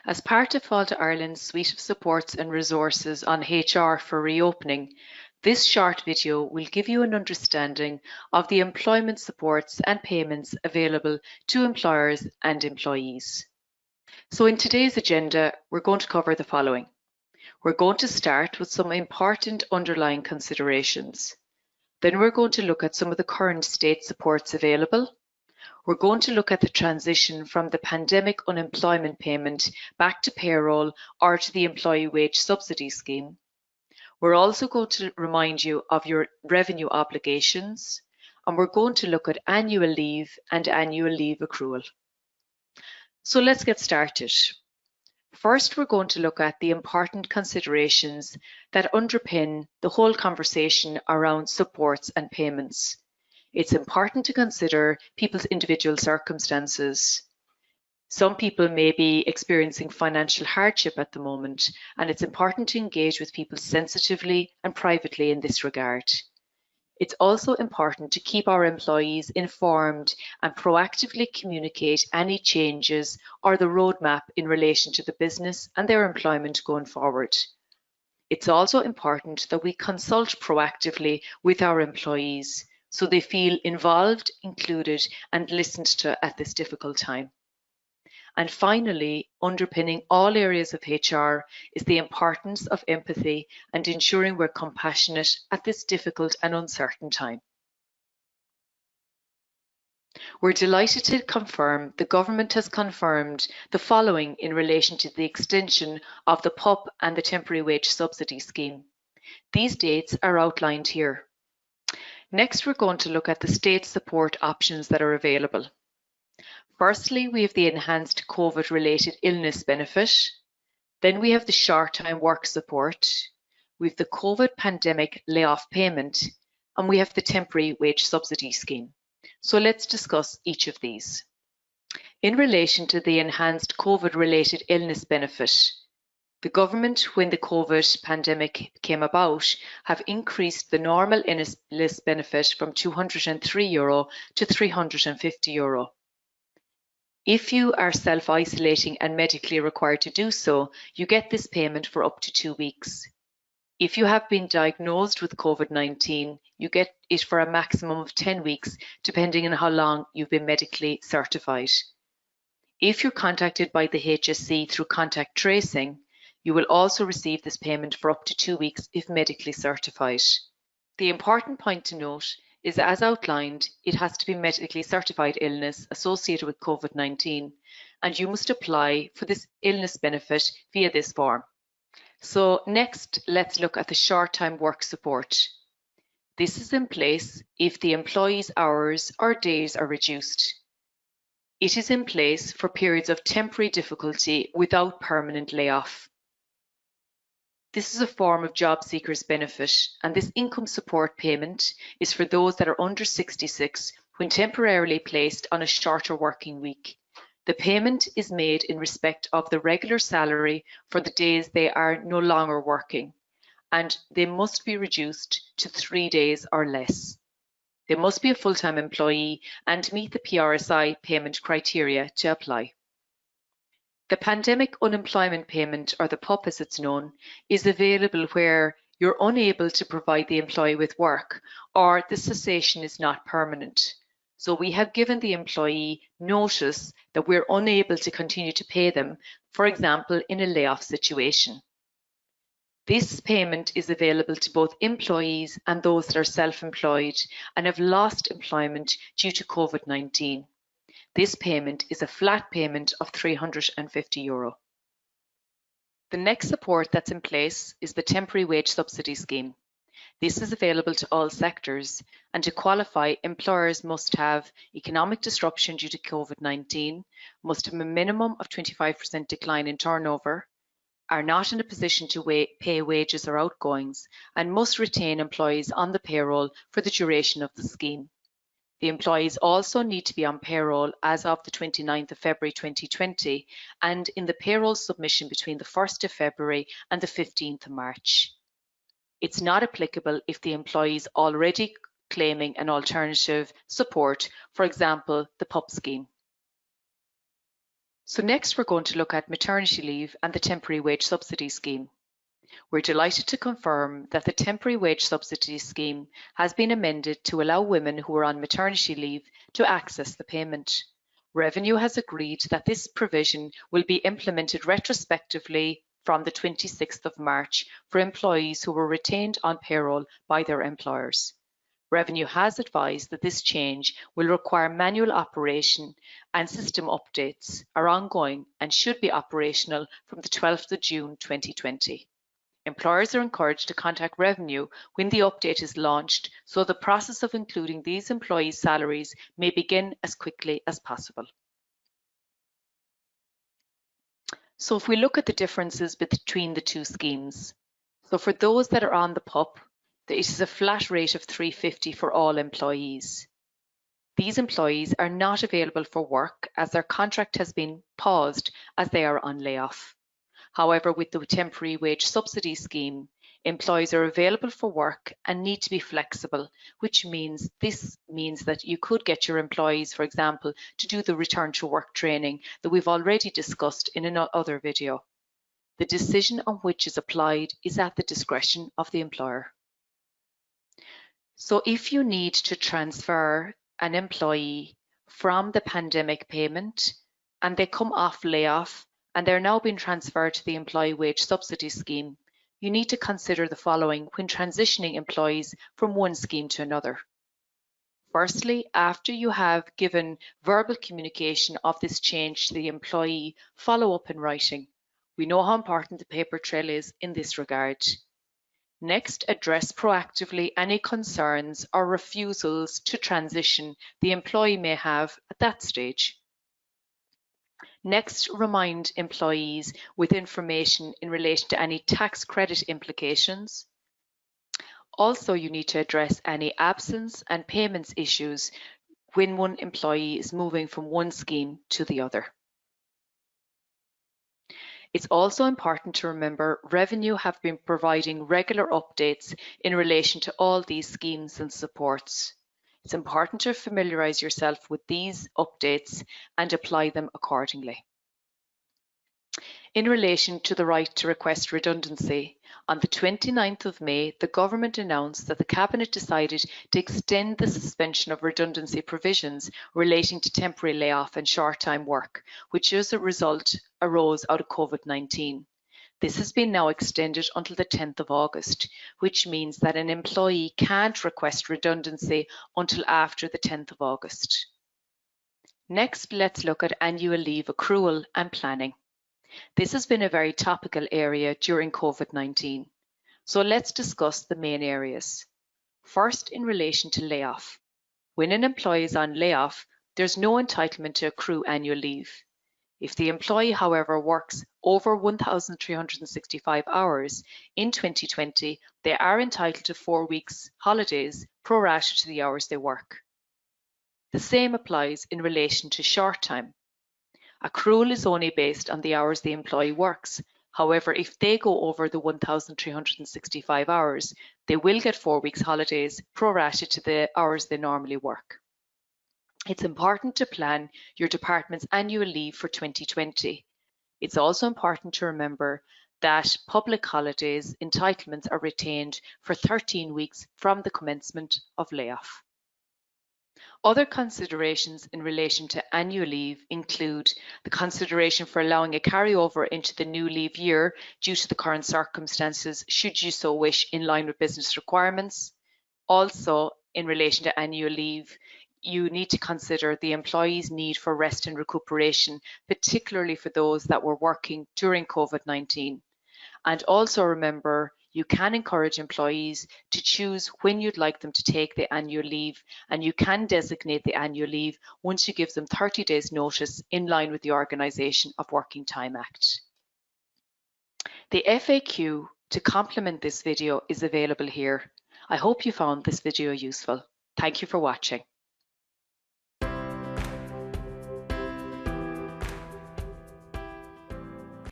As part of Fáilte Ireland's suite of supports and resources on HR for reopening, this short video will give you an understanding of the employment supports and payments available to employers and employees. So in today's agenda, we're going to cover the following. We're going to start with some important underlying considerations. Then we're going to look at some of the current state supports available. We're going to look at the transition from the pandemic unemployment payment back to payroll or to the employee wage subsidy scheme. We're also going to remind you of your revenue obligations, and we're going to look at annual leave and annual leave accrual. So let's get started. First, we're going to look at the important considerations that underpin the whole conversation around supports and payments. It's important to consider people's individual circumstances. Some people may be experiencing financial hardship at the moment, and it's important to engage with people sensitively and privately in this regard. It's also important to keep our employees informed and proactively communicate any changes or the roadmap in relation to the business and their employment going forward. It's also important that we consult proactively with our employees so they feel involved, included, and listened to at this difficult time. And finally, underpinning all areas of HR is the importance of empathy and ensuring we're compassionate at this difficult and uncertain time. We're delighted to confirm the government has confirmed the following in relation to the extension of the PUP and the temporary wage subsidy scheme. These dates are outlined here. Next, we're going to look at the state support options that are available. Firstly, we have the enhanced COVID-related illness benefit. Then we have the short-time work support. We have the COVID pandemic layoff payment, and we have the temporary wage subsidy scheme. So let's discuss each of these. In relation to the enhanced COVID-related illness benefit, the government, when the COVID pandemic came about, have increased the normal illness benefit from €203 to €350. If you are self-isolating and medically required to do so, you get this payment for up to 2 weeks. If you have been diagnosed with COVID-19, you get it for a maximum of 10 weeks, depending on how long you've been medically certified. If you're contacted by the HSE through contact tracing, you will also receive this payment for up to 2 weeks if medically certified. The important point to note is that, as outlined, it has to be medically certified illness associated with COVID-19, and you must apply for this illness benefit via this form. So next, let's look at the short-time work support. This is in place if the employee's hours or days are reduced. It is in place for periods of temporary difficulty without permanent layoff. This is a form of job seekers benefit, and this income support payment is for those that are under 66 when temporarily placed on a shorter working week. The payment is made in respect of the regular salary for the days they are no longer working, and they must be reduced to 3 days or less. They must be a full-time employee and meet the PRSI payment criteria to apply. The pandemic unemployment payment, or the PUP as it's known, is available where you're unable to provide the employee with work or the cessation is not permanent. So we have given the employee notice that we're unable to continue to pay them, for example, in a layoff situation. This payment is available to both employees and those that are self-employed and have lost employment due to COVID-19. This payment is a flat payment of €350. The next support that's in place is the temporary wage subsidy scheme. This is available to all sectors, and to qualify, employers must have economic disruption due to COVID-19, must have a minimum of 25% decline in turnover, are not in a position to pay wages or outgoings, and must retain employees on the payroll for the duration of the scheme. The employees also need to be on payroll as of the 29th of February 2020 and in the payroll submission between the 1st of February and the 15th of March. It's not applicable if the employee is already claiming an alternative support, for example, the PUP scheme. So next we're going to look at maternity leave and the temporary wage subsidy scheme. We're delighted to confirm that the temporary wage subsidy scheme has been amended to allow women who are on maternity leave to access the payment. Revenue has agreed that this provision will be implemented retrospectively from the 26th of March for employees who were retained on payroll by their employers. Revenue has advised that this change will require manual operation and system updates are ongoing and should be operational from the 12th of June 2020. Employers are encouraged to contact Revenue when the update is launched so the process of including these employees' salaries may begin as quickly as possible. So if we look at the differences between the two schemes, so for those that are on the PUP, it is a flat rate of $350 for all employees. These employees are not available for work as their contract has been paused as they are on layoff. However, with the temporary wage subsidy scheme, employees are available for work and need to be flexible, which means that you could get your employees, for example, to do the return to work training that we've already discussed in another video. The decision on which is applied is at the discretion of the employer. So if you need to transfer an employee from the pandemic payment and they come off layoff and they're now being transferred to the employee wage subsidy scheme, you need to consider the following when transitioning employees from one scheme to another. Firstly, after you have given verbal communication of this change to the employee, follow up in writing. We know how important the paper trail is in this regard. Next, address proactively any concerns or refusals to transition the employee may have at that stage. Next, remind employees with information in relation to any tax credit implications. Also, you need to address any absence and payments issues when one employee is moving from one scheme to the other. It's also important to remember Revenue have been providing regular updates in relation to all these schemes and supports. It's important to familiarise yourself with these updates and apply them accordingly. In relation to the right to request redundancy, on the 29th of May, the government announced that the Cabinet decided to extend the suspension of redundancy provisions relating to temporary layoff and short-time work, which as a result arose out of COVID-19. This has been now extended until the 10th of August, which means that an employee can't request redundancy until after the 10th of August. Next, let's look at annual leave accrual and planning. This has been a very topical area during COVID-19. So let's discuss the main areas. First, in relation to layoff. When an employee is on layoff, there's no entitlement to accrue annual leave. If the employee, however, works over 1,365 hours in 2020, they are entitled to 4 weeks holidays pro-rata to the hours they work. The same applies in relation to short time. Accrual is only based on the hours the employee works. However, if they go over the 1,365 hours, they will get 4 weeks holidays pro-rata to the hours they normally work. It's important to plan your department's annual leave for 2020. It's also important to remember that public holidays entitlements are retained for 13 weeks from the commencement of layoff. Other considerations in relation to annual leave include the consideration for allowing a carryover into the new leave year due to the current circumstances, should you so wish, in line with business requirements. Also, in relation to annual leave, you need to consider the employee's need for rest and recuperation, particularly for those that were working during COVID-19. And also remember, you can encourage employees to choose when you'd like them to take the annual leave, and you can designate the annual leave once you give them 30 days notice in line with the Organisation of Working Time Act. The FAQ to complement this video is available here. I hope you found this video useful. Thank you for watching.